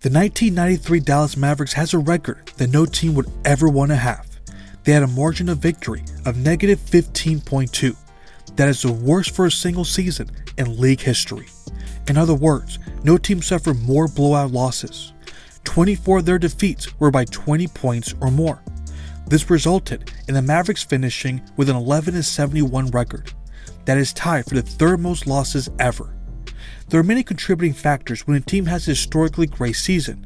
The 1993 Dallas Mavericks has a record that no team would ever want to have. They had a margin of victory of negative 15.2. That is the worst for a single season in league history. In other words, no team suffered more blowout losses. 24 of their defeats were by 20 points or more. This resulted in the Mavericks finishing with an 11-71 record. That is tied for the third most losses ever. There are many contributing factors when a team has a historically great season.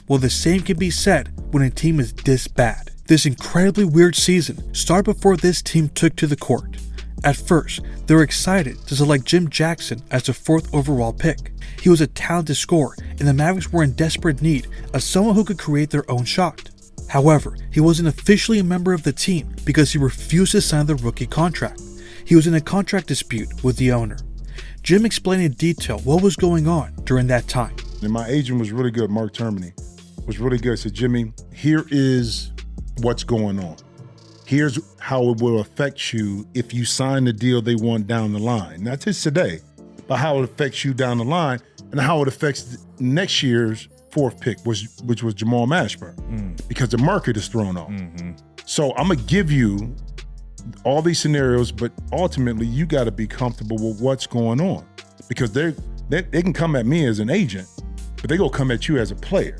Well, the same can be said when a team is this bad. This incredibly weird season started before this team took to the court. At first, they were excited to select Jim Jackson as the 4th overall pick. He was a talented scorer, and the Mavericks were in desperate need of someone who could create their own shot. However, he wasn't officially a member of the team because he refused to sign the rookie contract. He was in a contract dispute with the owner. Jim explained in detail what was going on during that time. And my agent was really good, Mark Termini, was really good. Said, Jimmy, here is what's going on. Here's how it will affect you if you sign the deal they want down the line. Not just today, but how it affects you down the line and how it affects next year's 4th pick, which was Jamal Mashburn, because the market is thrown off. So I'm going to give you all these scenarios, but ultimately you got to be comfortable with what's going on, because they can come at me as an agent, but they gonna come at you as a player.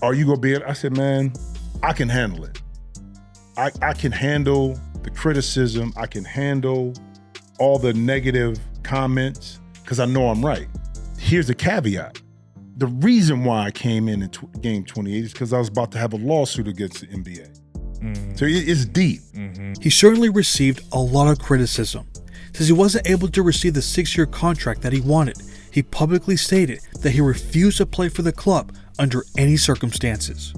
Are you gonna be able? I said, man, I can handle it. I can handle the criticism. I can handle all the negative comments because I know I'm right. Here's the caveat. The reason why I came in game 28 is because I was about to have a lawsuit against the NBA. So it's deep. He certainly received a lot of criticism. Since he wasn't able to receive the 6-year contract that he wanted, he publicly stated that he refused to play for the club under any circumstances.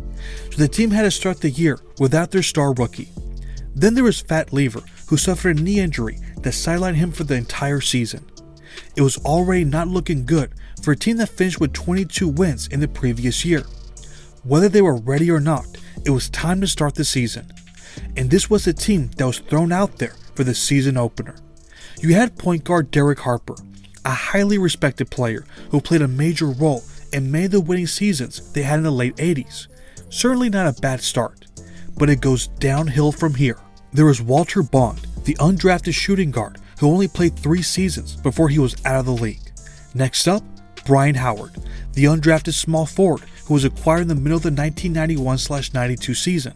So the team had to start the year without their star rookie. Then there was Fat Lever, who suffered a knee injury that sidelined him for the entire season. It was already not looking good for a team that finished with 22 wins in the previous year. Whether they were ready or not, it was time to start the season. And this was the team that was thrown out there for the season opener. You had point guard Derek Harper, a highly respected player who played a major role in many of the winning seasons they had in the late 80s. Certainly not a bad start, but it goes downhill from here. There was Walter Bond, the undrafted shooting guard who only played 3 seasons before he was out of the league. Next up, Brian Howard, the undrafted small forward who was acquired in the middle of the 1991-92 season.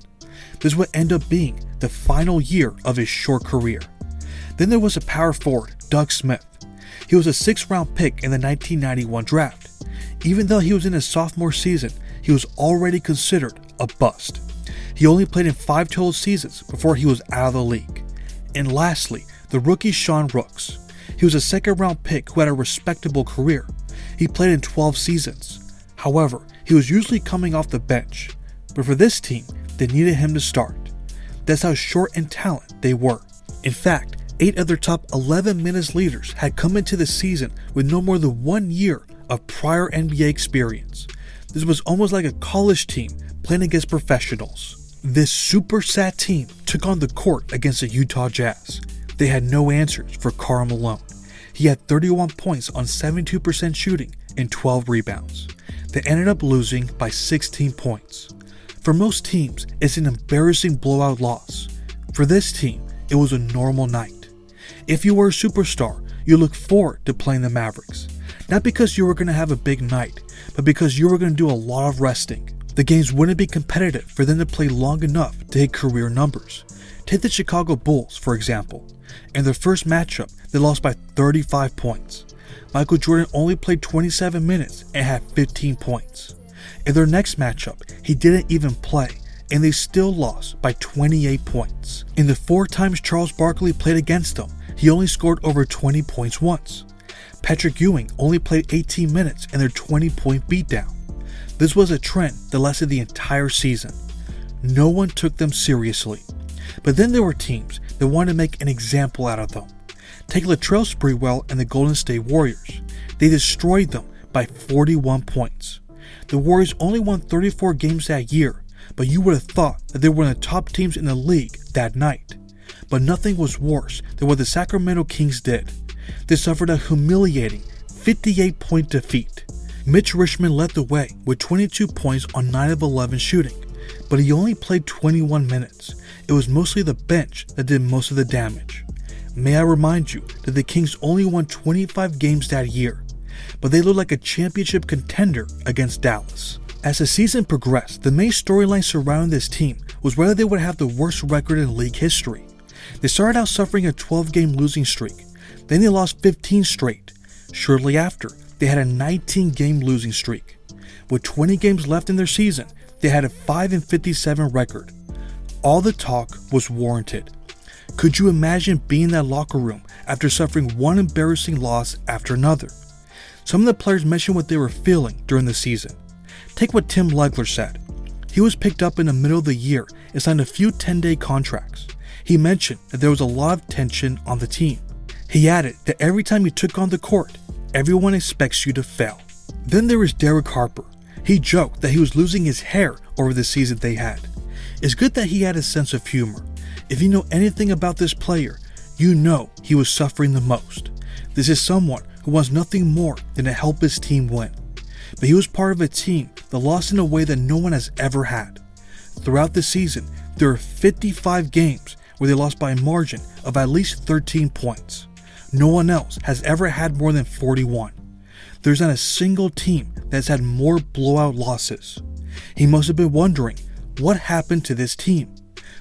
This would end up being the final year of his short career. Then there was a power forward, Doug Smith. He was a 6th-round pick in the 1991 draft. Even though he was in his sophomore season, he was already considered a bust. He only played in 5 total seasons before he was out of the league. And lastly, the rookie Sean Rooks. He was a 2nd-round pick who had a respectable career. He played in 12 seasons. However, he was usually coming off the bench. But for this team, they needed him to start. That's how short in talent they were. In fact, 8 of their top 11 minutes leaders had come into the season with no more than 1 year of prior NBA experience. This was almost like a college team playing against professionals. This super sad team took on the court against the Utah Jazz. They had no answers for Karl Malone. He had 31 points on 72% shooting and 12 rebounds. They ended up losing by 16 points. For most teams, it's an embarrassing blowout loss. For this team, it was a normal night. If you were a superstar, you look forward to playing the Mavericks. Not because you were going to have a big night, but because you were going to do a lot of resting. The games wouldn't be competitive for them to play long enough to hit career numbers. Take the Chicago Bulls, for example. In their first matchup, they lost by 35 points. Michael Jordan only played 27 minutes and had 15 points. In their next matchup, he didn't even play, and they still lost by 28 points. In the 4 times Charles Barkley played against them, he only scored over 20 points once. Patrick Ewing only played 18 minutes in their 20-point beatdown. This was a trend that lasted the entire season. No one took them seriously. But then there were teams that wanted to make an example out of them. Take Latrell Sprewell and the Golden State Warriors. They destroyed them by 41 points. The Warriors only won 34 games that year, but you would have thought that they were one of the top teams in the league that night. But nothing was worse than what the Sacramento Kings did. They suffered a humiliating 58-point defeat. Mitch Richmond led the way with 22 points on 9 of 11 shooting, but he only played 21 minutes. It was mostly the bench that did most of the damage. May I remind you that the Kings only won 25 games that year, but they looked like a championship contender against Dallas. As the season progressed, the main storyline surrounding this team was whether they would have the worst record in league history. They started out suffering a 12-game losing streak, then they lost 15 straight. Shortly after, they had a 19-game losing streak. With 20 games left in their season, they had a 5-57 record. All the talk was warranted. Could you imagine being in that locker room after suffering one embarrassing loss after another? Some of the players mentioned what they were feeling during the season. Take what Tim Legler said. He was picked up in the middle of the year and signed a few 10-day contracts. He mentioned that there was a lot of tension on the team. He added that every time you took on the court, everyone expects you to fail. Then there was Derek Harper. He joked that he was losing his hair over the season they had. It's good that he had a sense of humor. If you know anything about this player, you know he was suffering the most. This is someone who wants nothing more than to help his team win. But he was part of a team that lost in a way that no one has ever had. Throughout the season, there are 55 games where they lost by a margin of at least 13 points. No one else has ever had more than 41. There's not a single team that's had more blowout losses. He must have been wondering, what happened to this team?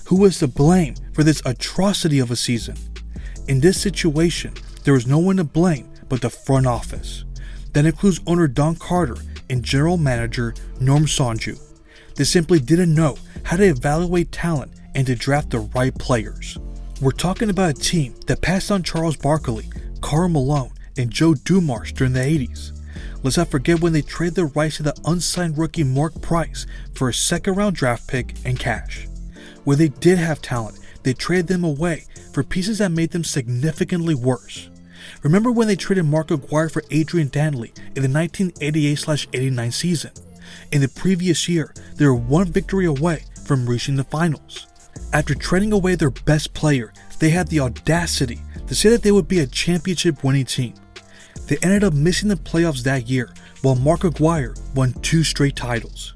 Who was to blame for this atrocity of a season? In this situation, there was no one to blame but the front office. That includes owner Don Carter and general manager Norm Sonju. They simply didn't know how to evaluate talent and to draft the right players. We're talking about a team that passed on Charles Barkley, Karl Malone, and Joe Dumars during the 80s. Let's not forget when they traded the rights to the unsigned rookie Mark Price for a second-round draft pick and cash. Where they did have talent, they traded them away for pieces that made them significantly worse. Remember when they traded Mark Aguirre for Adrian Dantley in the 1988-89 season? In the previous year, they were one victory away from reaching the finals. After trading away their best player, they had the audacity to say that they would be a championship winning team. They ended up missing the playoffs that year, while Mark Aguirre won 2 straight titles.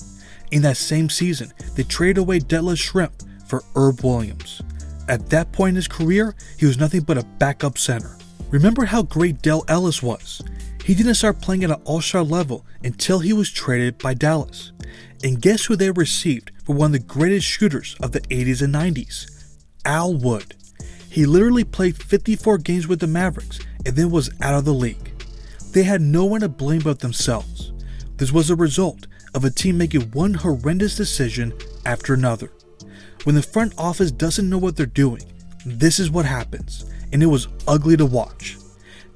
In that same season, they traded away Detlef Schrempf for Herb Williams. At that point in his career, he was nothing but a backup center. Remember how great Del Ellis was? He didn't start playing at an all-star level until he was traded by Dallas. And guess who they received for one of the greatest shooters of the 80s and 90s? Al Wood. He literally played 54 games with the Mavericks and then was out of the league. They had no one to blame but themselves. This was a result of a team making one horrendous decision after another. When the front office doesn't know what they're doing, this is what happens, and it was ugly to watch.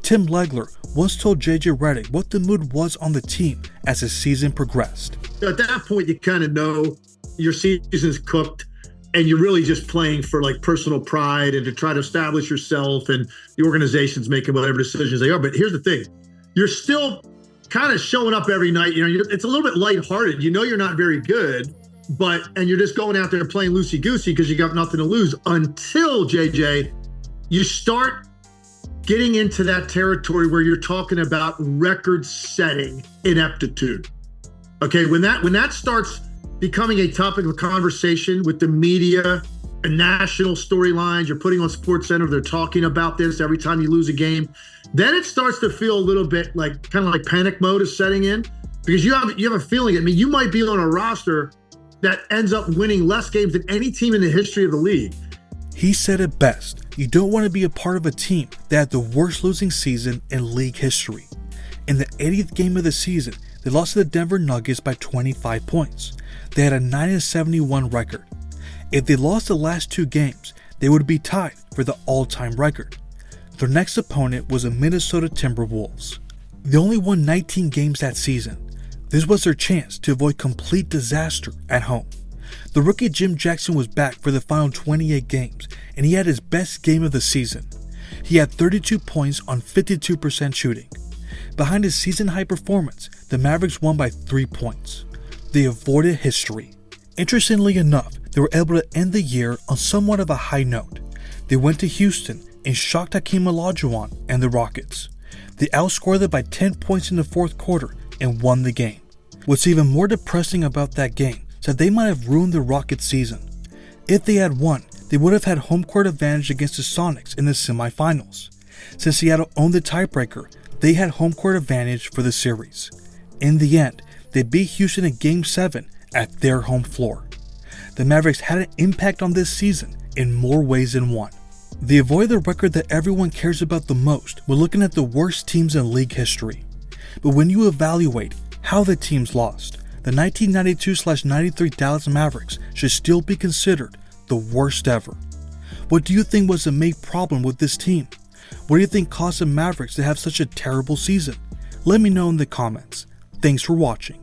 Tim Legler once told JJ Redick what the mood was on the team as the season progressed. At that point, you kind of know your season's cooked and you're really just playing for like personal pride and to try to establish yourself, and the organization's making whatever decisions they are. But here's the thing. You're still kind of showing up every night. You know, it's a little bit lighthearted. You know you're not very good, and you're just going out there and playing loosey-goosey because you got nothing to lose until, JJ, you start getting into that territory where you're talking about record-setting ineptitude. Okay, when that starts becoming a topic of conversation with the media and national storylines, you're putting on SportsCenter, they're talking about this every time you lose a game, then it starts to feel a little bit like kind of like panic mode is setting in, because you have a feeling. I mean, you might be on a roster that ends up winning less games than any team in the history of the league. He said it best. You don't want to be a part of a team that had the worst losing season in league history. In the 80th game of the season, they lost to the Denver Nuggets by 25 points. They had a 9-71 record. If they lost the last 2 games, they would be tied for the all-time record. Their next opponent was the Minnesota Timberwolves. They only won 19 games that season. This was their chance to avoid complete disaster at home. The rookie Jim Jackson was back for the final 28 games, and he had his best game of the season. He had 32 points on 52% shooting. Behind his season-high performance, the Mavericks won by 3 points. They avoided history. Interestingly enough, they were able to end the year on somewhat of a high note. They went to Houston and shocked Hakeem Olajuwon and the Rockets. They outscored them by 10 points in the fourth quarter, and won the game. What's even more depressing about that game is that they might have ruined the Rockets' season. If they had won, they would have had home court advantage against the Sonics in the semifinals. Since Seattle owned the tiebreaker, they had home court advantage for the series. In the end, they beat Houston in Game 7 at their home floor. The Mavericks had an impact on this season in more ways than one. They avoided the record that everyone cares about the most when looking at the worst teams in league history. But when you evaluate how the teams lost, the 1992-93 Dallas Mavericks should still be considered the worst ever. What do you think was the main problem with this team? What do you think caused the Mavericks to have such a terrible season? Let me know in the comments. Thanks for watching.